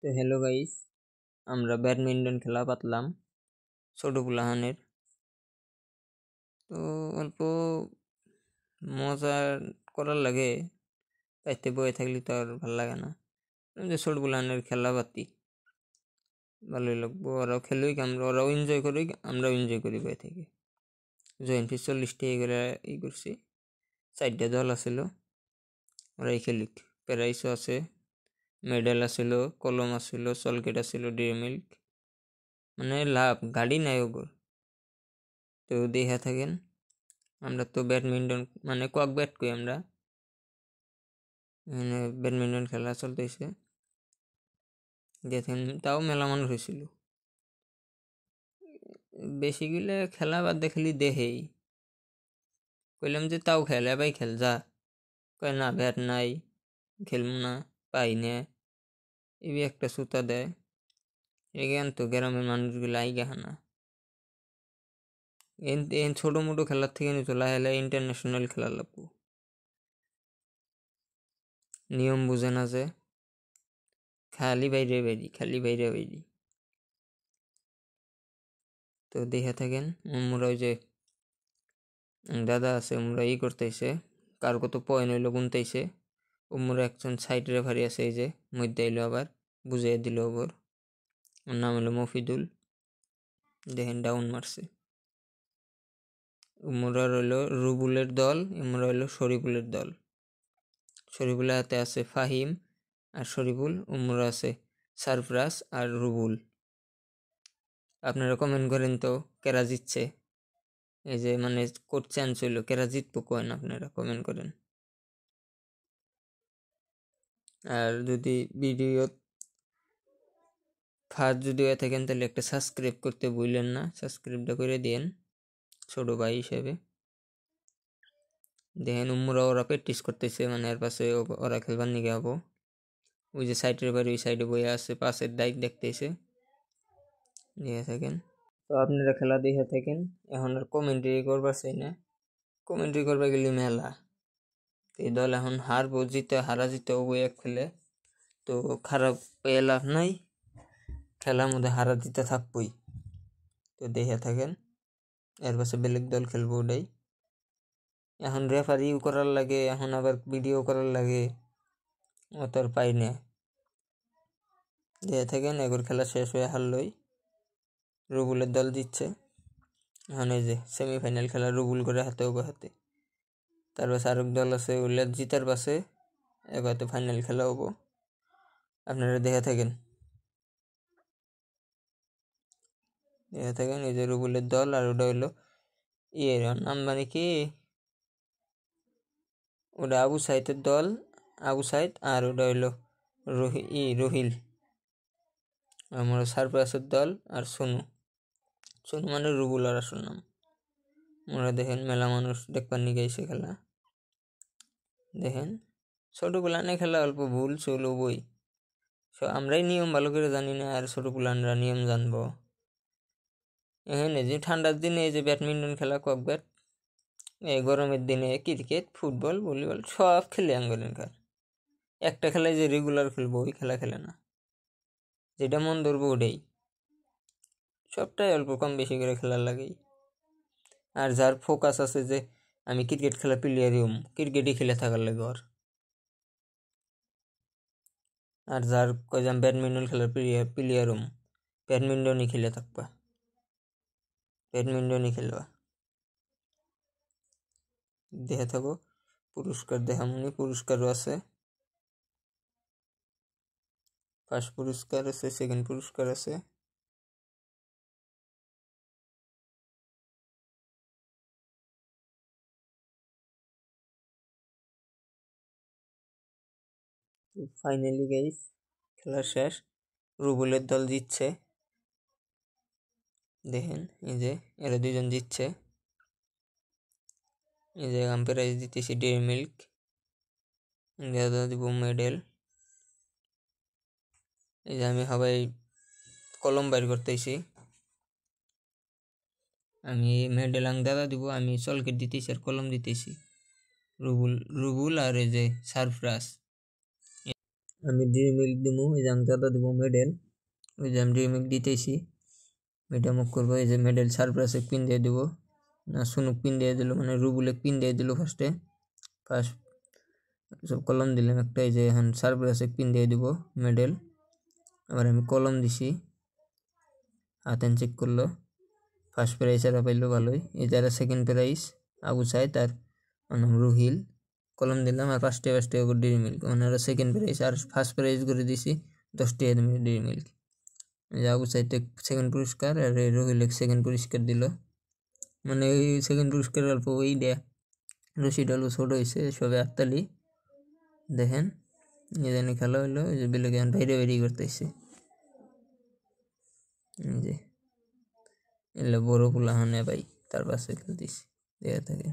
তো hello guys, আমরা badminton খেলা পাতলাম ছোট পুলাহানের। তো অল্প মজা করার লাগে, তাইতে বয়ে থাকলে তো আর ভাল লাগে না। যে ছোট পুলাহানের খেলা পাতি ভালোই লাগবো, ওরাও খেলুক, ওরাও এনজয় করুক, আমরাও এনজয় করি বয়ে থেকে। জয়েন্ট ফিস 40 টাকা করে করছি, 4টা দল আছিল, ওরাই খেলুক। প্রাইজও আছে, মেডেল আছিল, কলম আছিল, সলকেট আছিল, ডেয়ারি মিল্ক, মানে লাভ গাড়ি নাই ওগর। তো দেখা থাকেন, আমরা তো ব্যাডমিন্টন মানে কক ব্যাট কই আমরা, ব্যাডমিন্টন খেলা চলতেছে। দেখেন তাও মেলা মানুষ হয়েছিল, বেশিগুলো খেলা বাদ দেখলি দেহেই কইলাম যে তাও খেলে ভাই, খেল যা। কয় না ব্যাট নাই, খেলবো না, পাই না, এই একটা সুতা দেয়। এখান তো গ্রামের মানুষগুলো আই গেহা না, ছোট মোটো খেলার থেকে নিয়ে চলা হেলে ইন্টারন্যাশনাল খেলা লাগবো। নিয়ম বুঝে না যে, খালি বাইরে বাইরি। তো দেখে থাকেন, আমরা ওই যে দাদা আছে, আমরা করতেছে, কার কত পয়েন্ট হইলো গুনতেছে। উমরা একজন সাইড রেফারি আছে, এই যে মধ্যে এলো, আবার বুঝিয়ে দিল ওর নাম হলো মফিদুল। দেখেন ডাউন মারছে। উমরা রইলো রুবুলের দল, উমরা হইলো শরীফুলের দল। শরীফুলের হাতে আছে ফাহিম আর শরীফুল, উমরা আছে সারফরাজ আর রুবুল। আপনারা কমেন্ট করেন তো কেরা জিতছে, এই যে মানে কোট চান্স হইলো, কেরা জিতবো কয়েন, আপনারা কমেন্ট করেন। আর যদি ভিডিও ফার্স্ট যদি হয়ে থাকেন তাহলে একটা সাবস্ক্রাইব করতে ভুলেন না, সাবস্ক্রাইবটা করে দিন ছোট ভাই হিসেবে। দেখেন ওরা প্র্যাকটিস করতেছে, মানে এর পাশে ওরা খেলবার নিকে হবো। ওই যে সাইডের বাড়ি ওই সাইডে বয়ে আছে, পাশের দায়িক দেখতেছে, দেখে থাকেন। তো আপনারা খেলা দেখে থাকেন। এখন আর কমেন্ট্রি করবার চাই না, কমেন্ট্রি করবার গেলে মেলা। এই দল এখন হারবো, হারা জিতে বই এক খেলে, তো খারাপ পেয়ে লাভ নাই, খেলার মধ্যে হারা জিতে থাকবই। তো দেখে থাকেন, এর পাশে বেলেগ দল খেলবো ওটাই। এখন রেফারিও করার লাগে, এখন আবার ভিডিও করার লাগে, অত আর পাই না। দেখে থাকেন, এগোর খেলা শেষ হয়ে হারলই, রুবুলের দল জিতছে। এখন এই যে সেমিফাইনাল খেলা রুবুল করে হাতে ওগো হাতে, তার পাশে আরেক দল আছে ওগুলা জিতার পাশে, এবার ফাইনাল খেলা হবো। আপনারা দেখে থাকেন, এই যে রুবুলের দল, আর ওটা হইলো ইয়ের নাম মানে কি, ওটা আবু সাইদের দল, আবু সাইদ, আর ওটা হইলো রহিল। আমার সারপ্রাসের দল আর সোনু মানে রুবুল আর আসল নাম। ওরা দেখেন মেলা মানুষ দেখবার নিয়ে গেছে খেলা। দেখেন ছোট পুলানে খেলা অল্প ভুল চুল বই, আমরাই নিয়ম ভালো করে জানি না, আর ছোট পুলানরা নিয়ম জানবো। এখানে যে ঠান্ডার দিনে এই যে ব্যাডমিন্টন খেলা, কক ব্যাট, এই গরমের দিনে ক্রিকেট, ফুটবল, ভলিবল সব খেলে আঙ্গলের কার। একটা খেলায় যে রেগুলার খেলবো ওই খেলা খেলে না, যেটা মন ধরবো ওটাই, সবটাই অল্প কম বেশি করে খেলার লাগেই। আর যার ফোকাস আছে যে আমি ক্রিকেট খেলা প্লেয়ারই ক্রিকেটই খেলে থাকার লাগে ওর। আর যার কয় যে ব্যাডমিন্টন খেলার প্লেয়ার ব্যাডমিন্টনই খেলে থাকবা, ব্যাডমিন্টনই খেলবা। দেখে থাকো, পুরস্কার দেখামনি, পুরস্কারও আছে, ফার্স্ট পুরস্কার আছে, সেকেন্ড পুরস্কার আছে। ফাইনালি গাইস খেলা শেষ, রুবুলের দল জিতছে। দেখেন এই যে এরা দুজন জিতছে, এই যে প্রাইজ দিতেছি ডেয়ারি মিল্ক, দাদা দিব মেডেল। এই যে আমি সবাই কলম বাইর করতেছি, আমি মেডেল দাদা দিব, আমি সলকেট দিতেছি আর কলম দিতেছি রুবুল আর এই যে সারফরাজ। আমি ডেইরি মিল্ক দিব, এই যে আমি দাদা দিব মেডেল, ওই যে আমি ডেইরি মিল্ক দিতেছি, এটা মুখ করবো। এই যে মেডেল সারপ্রাসে পিন দিয়ে দিব, না সুনুক পিন দিয়ে দিল, মানে রুবুলে পিন দিয়ে দিল ফার্স্ট সব কলম দিলাম একটা। এই যে এখন সারপ্রাসে পিন দিয়ে দিব মেডেল। আবার আমি কলম দিছি, হাতেন চেক করলো, ফার্স্ট প্রাইজ এরা পাইলো ভালোই। এই যারা সেকেন্ড প্রাইজ আবু সাইদ আর নাম রুহিল, কলম দিলাম। আর 5 টাকা করে ডেইরি মিল্ক, মানে ওরা সেকেন্ড প্রাইজ। আর ফার্স্ট প্রাইজ করে দিছি 10 টাকা ডেইরি মিল্ক। এই যে আবু সাইদ সেকেন্ড পুরস্কার, আর রুহিল সেকেন্ড পুরস্কার দিল, মানে ওই সেকেন্ড পুরস্কার অল্প ওই দেয়া রশিদ অল্প ছোট হয়েছে, সবে হাততালি দেখেন। এই জানি খেলা হইলো, এই যে বিলোকে বাইরে বাইরেই করতেছে। এই যে এলে বড় পোলা হানে ভাই তার পাশে খেলতেছি দেখা থাকে।